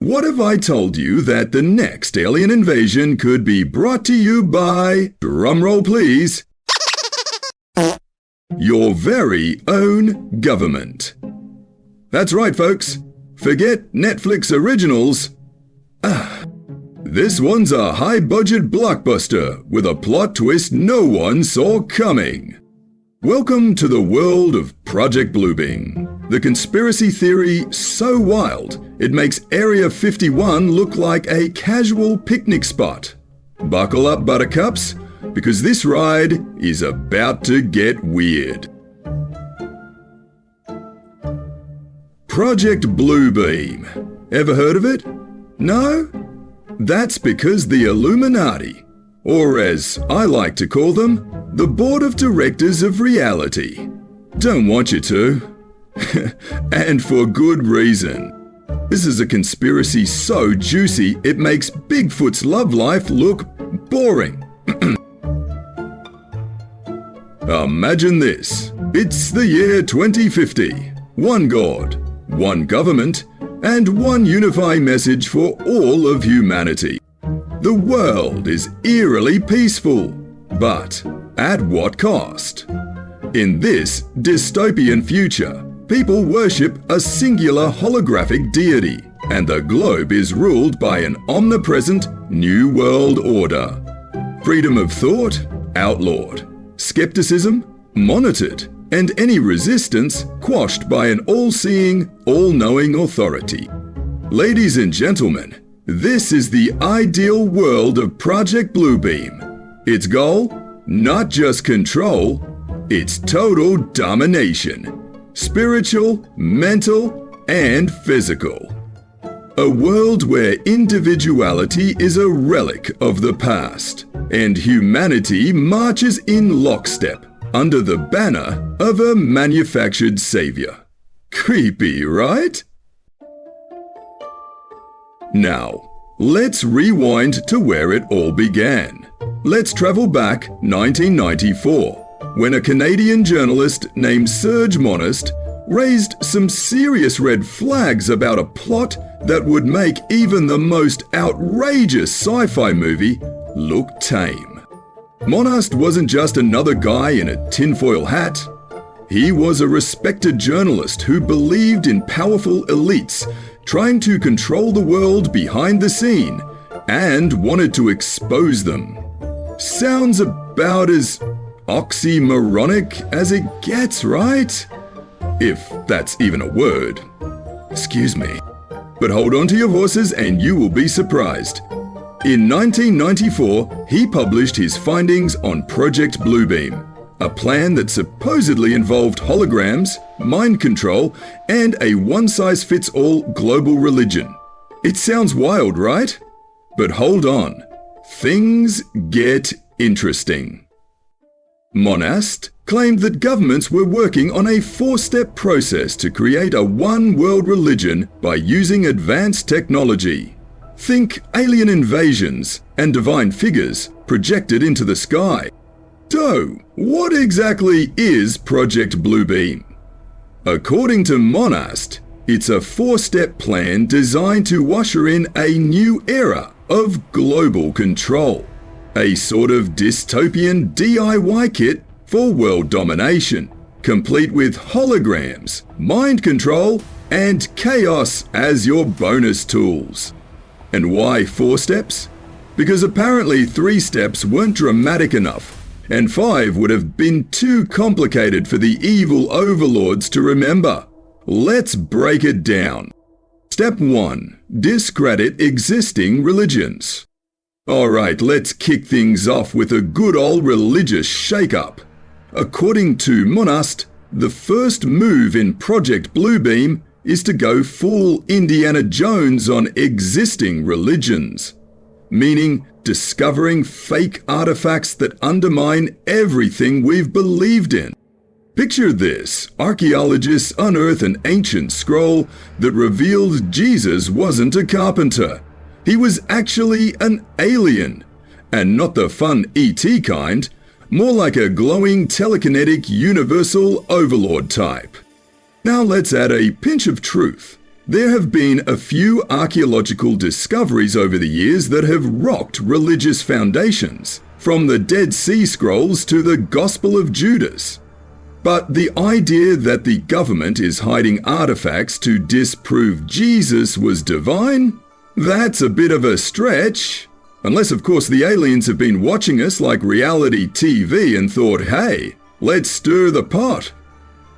What if I told you that the next alien invasion could be brought to you by, drumroll please, your very own government? That's right, folks. Forget Netflix originals. This one's a high-budget blockbuster with a plot twist no one saw coming. Welcome to the world of Project Bluebeam, the conspiracy theory so wild it makes Area 51 look like a casual picnic spot. Buckle up, buttercups, because this ride is about to get weird. Project Bluebeam. Ever heard of it? No? That's because the Illuminati, or as I like to call them, the Board of Directors of Reality, don't want you to. And for good reason. This is a conspiracy so juicy it makes Bigfoot's love life look boring. Imagine this. It's the year 2050. One God, one government, and one unifying message for all of humanity. The world is eerily peaceful, but at what cost? In this dystopian future, people worship a singular holographic deity, and the globe is ruled by an omnipresent New World Order. Freedom of thought, outlawed. Skepticism, monitored. And any resistance quashed by an all-seeing, all-knowing authority. Ladies and gentlemen, this is the ideal world of Project Bluebeam. Its goal? Not just control, it's total domination. Spiritual, mental, and physical. A world where individuality is a relic of the past, and humanity marches in lockstep under the banner of a manufactured savior. Creepy, right? Now, let's rewind to where it all began. Let's travel back 1994, when a Canadian journalist named Serge Monast raised some serious red flags about a plot that would make even the most outrageous sci-fi movie look tame. Monast wasn't just another guy in a tinfoil hat. He was a respected journalist who believed in powerful elites trying to control the world behind the scene and wanted to expose them. Sounds about as oxymoronic as it gets, right? If that's even a word. Excuse me. But hold on to your horses and you will be surprised. In 1994, he published his findings on Project Bluebeam, a plan that supposedly involved holograms, mind control, and a one-size-fits-all global religion. It sounds wild, right? But hold on. Things get interesting. Monast claimed that governments were working on a four-step process to create a one-world religion by using advanced technology. Think alien invasions and divine figures projected into the sky. So, what exactly is Project Bluebeam? According to Monast, it's a four-step plan designed to usher in a new era of global control. A sort of dystopian DIY kit for world domination, complete with holograms, mind control, and chaos as your bonus tools. And why 4 steps? Because apparently 3 steps weren't dramatic enough, and 5 would have been too complicated for the evil overlords to remember. Let's break it down. Step 1. Discredit existing religions. Alright, let's kick things off with a good old religious shake-up. According to Monast, the first move in Project Bluebeam is to go full Indiana Jones on existing religions, meaning discovering fake artifacts that undermine everything we've believed in. Picture this: archaeologists unearth an ancient scroll that revealed Jesus wasn't a carpenter. He was actually an alien, and not the fun E.T. kind, more like a glowing telekinetic universal overlord type. Now let's add a pinch of truth. There have been a few archaeological discoveries over the years that have rocked religious foundations, from the Dead Sea Scrolls to the Gospel of Judas. But the idea that the government is hiding artifacts to disprove Jesus was divine? That's a bit of a stretch. Unless, of course, the aliens have been watching us like reality TV and thought, hey, let's stir the pot.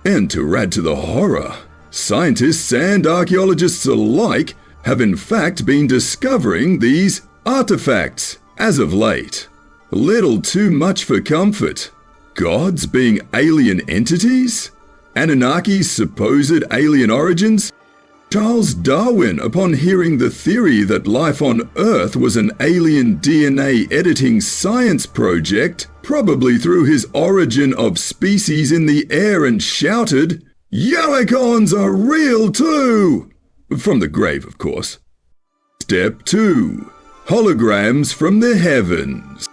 And to add to the horror, scientists and archaeologists alike have in fact been discovering these artifacts as of late. A little too much for comfort. Gods being alien entities? Anunnaki's supposed alien origins? Charles Darwin, upon hearing the theory that life on Earth was an alien DNA editing science project, probably threw his origin of species in the air and shouted, "Yolicons are real too!" From the grave, of course. Step 2. Holograms from the heavens.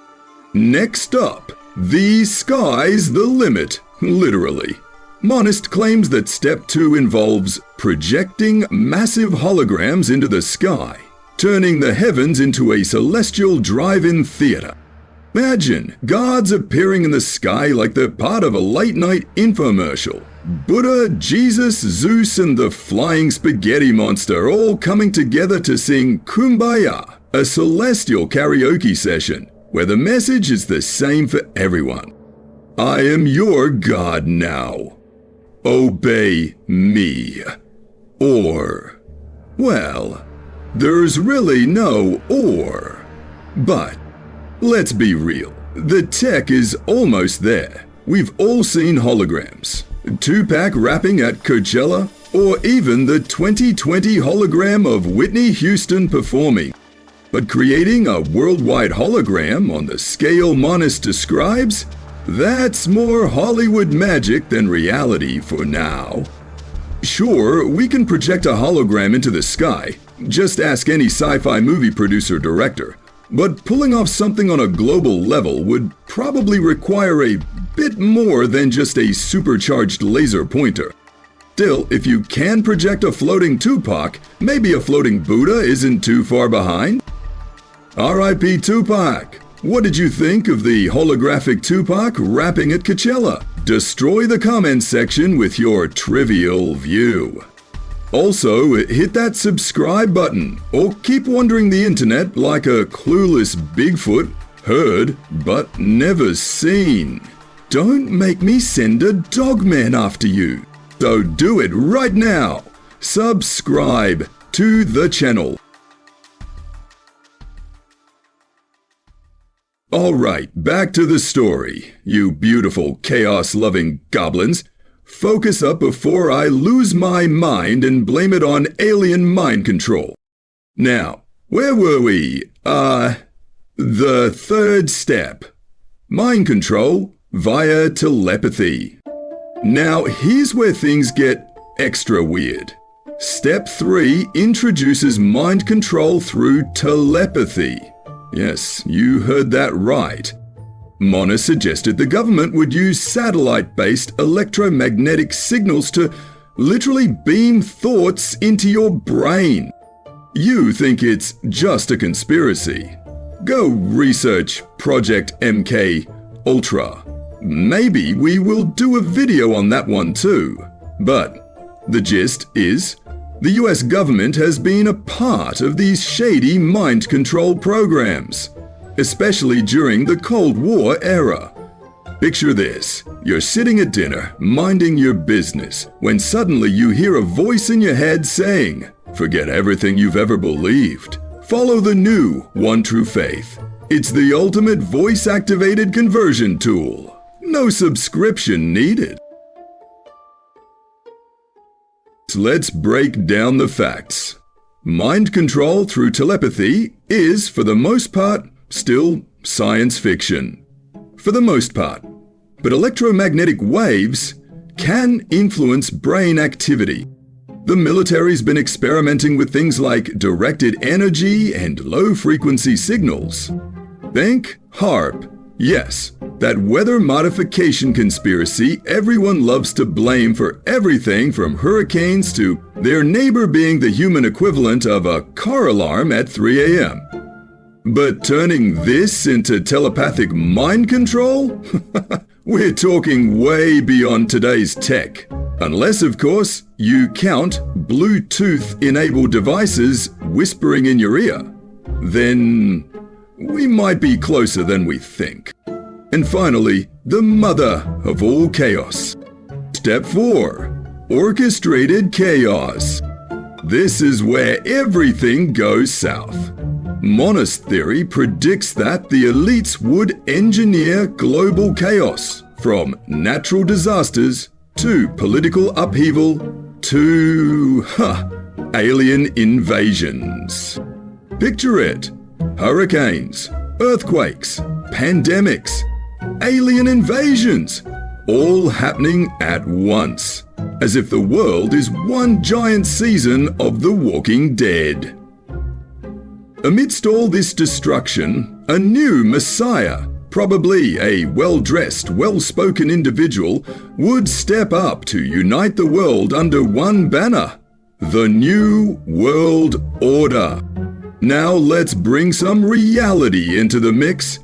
Next up, the sky's the limit, literally. Monist claims that Step 2 involves projecting massive holograms into the sky, turning the heavens into a celestial drive-in theater. Imagine gods appearing in the sky like they're part of a late-night infomercial. Buddha, Jesus, Zeus, and the flying spaghetti monster all coming together to sing Kumbaya, a celestial karaoke session where the message is the same for everyone. I am your God now. Obey me. Or, well, there's really no or. But, let's be real, the tech is almost there. We've all seen holograms, Tupac rapping at Coachella, or even the 2020 hologram of Whitney Houston performing. But creating a worldwide hologram on the scale Monist describes? That's more Hollywood magic than reality for now. Sure, we can project a hologram into the sky. Just ask any sci-fi movie producer or director. But pulling off something on a global level would probably require a bit more than just a supercharged laser pointer. Still, if you can project a floating Tupac, maybe a floating Buddha isn't too far behind. R.I.P. Tupac! What did you think of the holographic Tupac rapping at Coachella? Destroy the comments section with your trivial view. Also, hit that subscribe button, or keep wandering the internet like a clueless Bigfoot, heard but never seen. Don't make me send a dogman after you. So do it right now. Subscribe to the channel. Alright, back to the story, you beautiful chaos-loving goblins. Focus up before I lose my mind and blame it on alien mind control. Now, where were we? The third step. Mind control via telepathy. Now, here's where things get extra weird. Step 3 introduces mind control through telepathy. Yes, you heard that right. Mona suggested the government would use satellite-based electromagnetic signals to literally beam thoughts into your brain. You think it's just a conspiracy. Go research Project MK Ultra. Maybe we will do a video on that one too. But the gist is, the US government has been a part of these shady mind control programs, especially during the Cold War era. Picture this, you're sitting at dinner, minding your business, when suddenly you hear a voice in your head saying, "Forget everything you've ever believed. Follow the new One True Faith. It's the ultimate voice-activated conversion tool. No subscription needed." Let's break down the facts. Mind control through telepathy is, for the most part, still science fiction. For the most part. But electromagnetic waves can influence brain activity. The military's been experimenting with things like directed energy and low-frequency signals. Think HAARP. Yes, that weather modification conspiracy everyone loves to blame for everything from hurricanes to their neighbor being the human equivalent of a car alarm at 3 a.m. But turning this into telepathic mind control? We're talking way beyond today's tech. Unless, of course, you count Bluetooth-enabled devices whispering in your ear. Then we might be closer than we think. And finally, the mother of all chaos. Step 4. Orchestrated chaos. This is where everything goes south. Monist theory predicts that the elites would engineer global chaos, from natural disasters to political upheaval to, alien invasions. Picture it. Hurricanes, earthquakes, pandemics, alien invasions, all happening at once, as if the world is one giant season of The Walking Dead. Amidst all this destruction, a new messiah, probably a well-dressed, well-spoken individual, would step up to unite the world under one banner: the New World Order. Now let's bring some reality into the mix.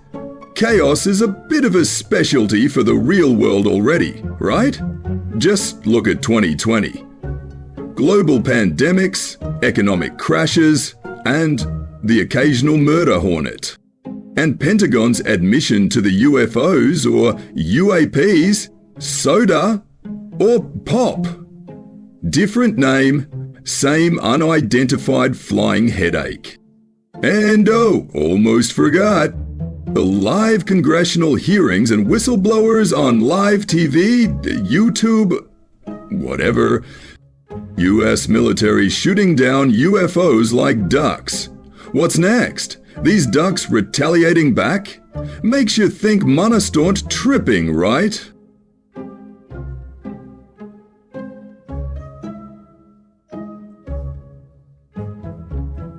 Chaos is a bit of a specialty for the real world already, right? Just look at 2020. Global pandemics, economic crashes, and the occasional murder hornet. And Pentagon's admission to the UFOs or UAPs, soda or pop. Different name, same unidentified flying headache. And almost forgot. The live congressional hearings and whistleblowers on live TV, YouTube, whatever. US military shooting down UFOs like ducks. What's next? These ducks retaliating back? Makes you think monistaunt tripping, right?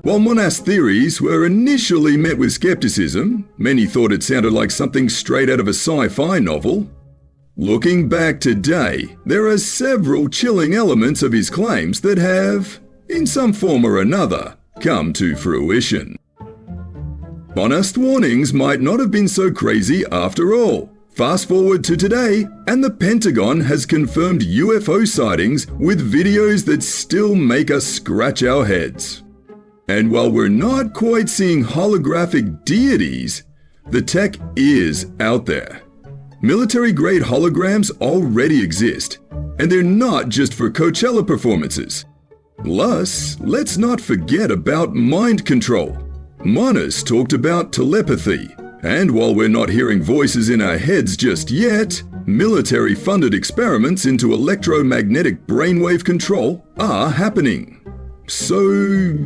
While monist theories were initially met with skepticism, many thought it sounded like something straight out of a sci-fi novel. Looking back today, there are several chilling elements of his claims that have, in some form or another, come to fruition. Monist warnings might not have been so crazy after all. Fast forward to today, and the Pentagon has confirmed UFO sightings with videos that still make us scratch our heads. And while we're not quite seeing holographic deities, the tech is out there. Military-grade holograms already exist, and they're not just for Coachella performances. Plus, let's not forget about mind control. Monis talked about telepathy, and while we're not hearing voices in our heads just yet, military-funded experiments into electromagnetic brainwave control are happening. So,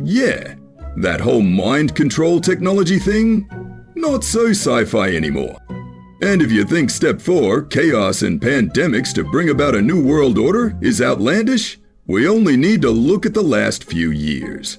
yeah, that whole mind control technology thing, not so sci-fi anymore. And if you think step 4, chaos and pandemics to bring about a new world order, is outlandish, we only need to look at the last few years.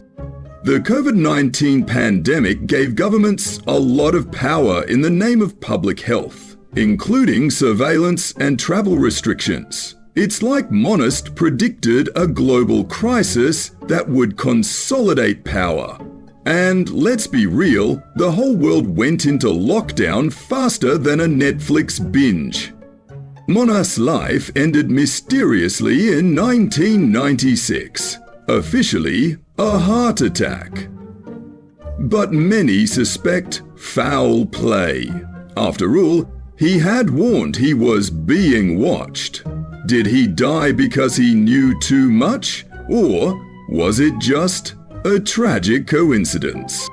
The COVID-19 pandemic gave governments a lot of power in the name of public health, including surveillance and travel restrictions. It's like Monist predicted a global crisis that would consolidate power. And let's be real, the whole world went into lockdown faster than a Netflix binge. Monist's life ended mysteriously in 1996, officially a heart attack. But many suspect foul play. After all, he had warned he was being watched. Did he die because he knew too much? Or was it just a tragic coincidence?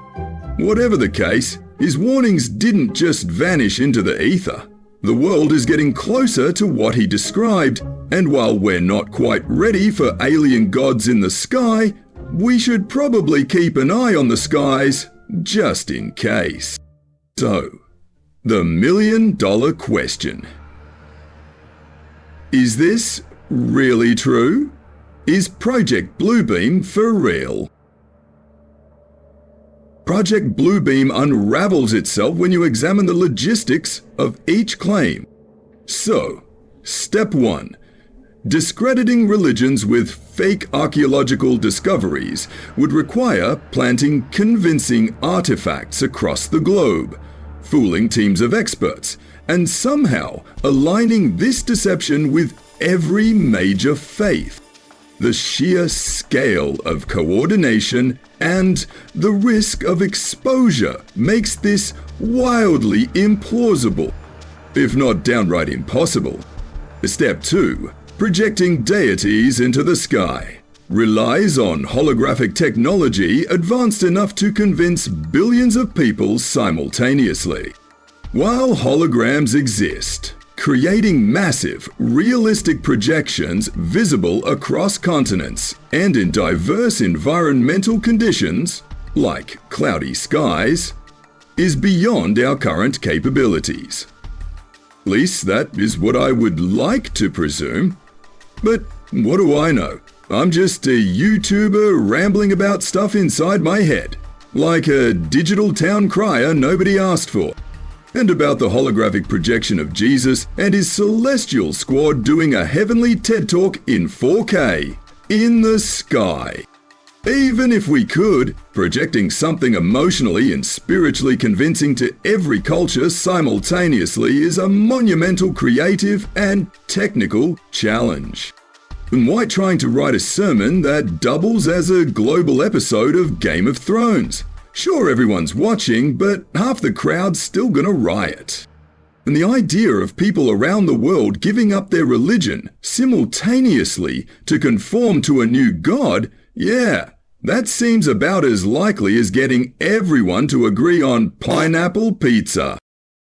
Whatever the case, his warnings didn't just vanish into the ether. The world is getting closer to what he described, and while we're not quite ready for alien gods in the sky, we should probably keep an eye on the skies just in case. So, the million-dollar question. Is this really true? Is Project Bluebeam for real? Project Bluebeam unravels itself when you examine the logistics of each claim. So, step 1. Discrediting religions with fake archaeological discoveries would require planting convincing artifacts across the globe, fooling teams of experts, and somehow aligning this deception with every major faith. The sheer scale of coordination and the risk of exposure makes this wildly implausible, if not downright impossible. Step 2. Projecting deities into the sky relies on holographic technology advanced enough to convince billions of people simultaneously. While holograms exist, creating massive, realistic projections visible across continents and in diverse environmental conditions, like cloudy skies, is beyond our current capabilities. At least that is what I would like to presume. But what do I know? I'm just a YouTuber rambling about stuff inside my head, like a digital town crier nobody asked for. And about the holographic projection of Jesus and his celestial squad doing a heavenly TED Talk in 4K, in the sky. Even if we could, projecting something emotionally and spiritually convincing to every culture simultaneously is a monumental creative and technical challenge. And why trying to write a sermon that doubles as a global episode of Game of Thrones? Sure, everyone's watching, but half the crowd's still gonna riot. And the idea of people around the world giving up their religion simultaneously to conform to a new god, yeah, that seems about as likely as getting everyone to agree on pineapple pizza.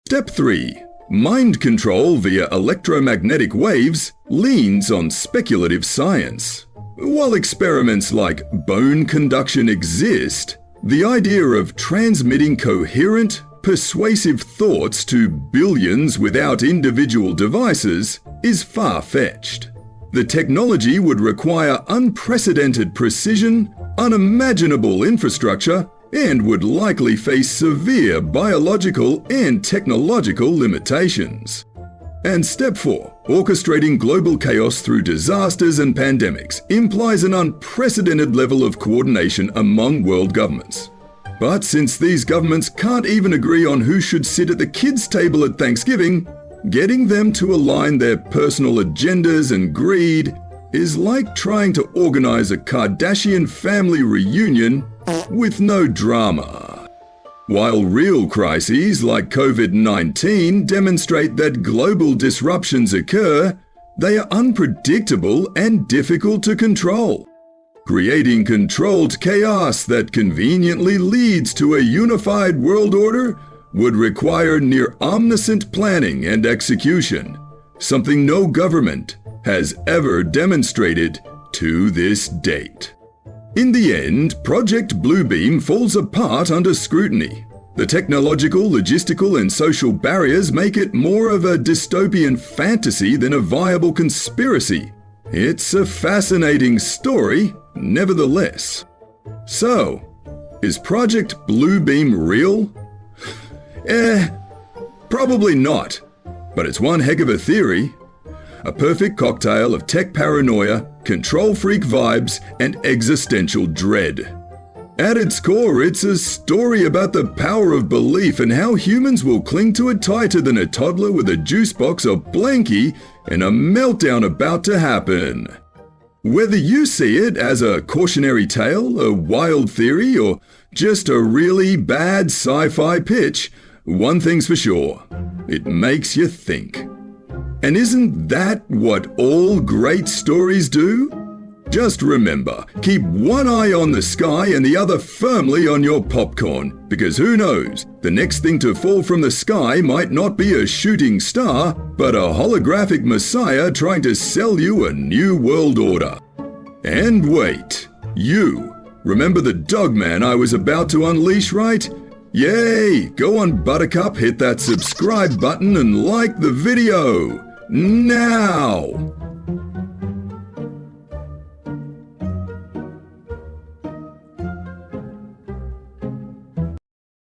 Step 3. Mind control via electromagnetic waves leans on speculative science. While experiments like bone conduction exist, the idea of transmitting coherent, persuasive thoughts to billions without individual devices is far-fetched. The technology would require unprecedented precision, unimaginable infrastructure, and would likely face severe biological and technological limitations. And step 4, orchestrating global chaos through disasters and pandemics, implies an unprecedented level of coordination among world governments. But since these governments can't even agree on who should sit at the kids' table at Thanksgiving, getting them to align their personal agendas and greed is like trying to organize a Kardashian family reunion with no drama. While real crises like COVID-19 demonstrate that global disruptions occur, they are unpredictable and difficult to control. Creating controlled chaos that conveniently leads to a unified world order would require near omniscient planning and execution, something no government has ever demonstrated to this date. In the end, Project Bluebeam falls apart under scrutiny. The technological, logistical, and social barriers make it more of a dystopian fantasy than a viable conspiracy. It's a fascinating story, nevertheless. So, is Project Bluebeam real? Probably not. But it's one heck of a theory. A perfect cocktail of tech paranoia, control freak vibes, and existential dread. At its core, it's a story about the power of belief and how humans will cling to it tighter than a toddler with a juice box or blankie and a meltdown about to happen. Whether you see it as a cautionary tale, a wild theory, or just a really bad sci-fi pitch, one thing's for sure, it makes you think. And isn't that what all great stories do? Just remember, keep one eye on the sky and the other firmly on your popcorn, because who knows, the next thing to fall from the sky might not be a shooting star, but a holographic messiah trying to sell you a new world order. And wait, you remember the dogman I was about to unleash, right? Yay! Go on, Buttercup, hit that subscribe button and like the video! Now!